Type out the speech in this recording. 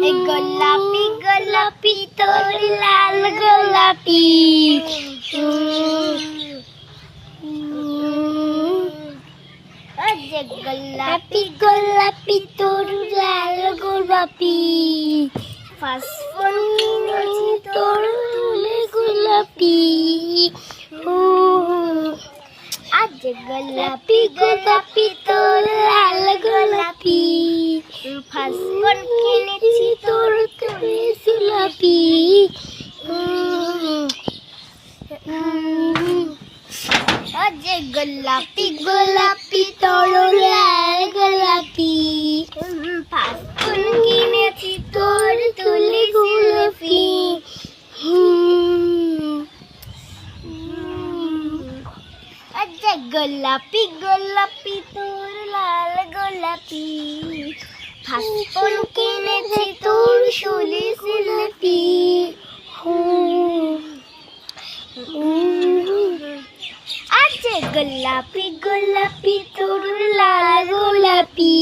গোলাপি গোলাপি তোর লাল গোলাপি গোলাপি গোলাপি তোর লাল গোলাপি ফাসফল কিনেছি তোর তুলে গোলাপি আজ গোলাপি গোলাপি তোর লাল গোলাপি ফাসফল কিনেছি তোর তুলে গোলাপি আজ গোলাপি গোলাপি তোর লাল গোলাপি ফাসফল কিনেছি তোর তুলে গোলাপি আজ গোলাপি গোলাপি তোর লাল গোলাপি ফাসফল কিনেছি তোর তুলে গোলাপি আজ গোলাপি গোলাপি তোর লাল গোলাপি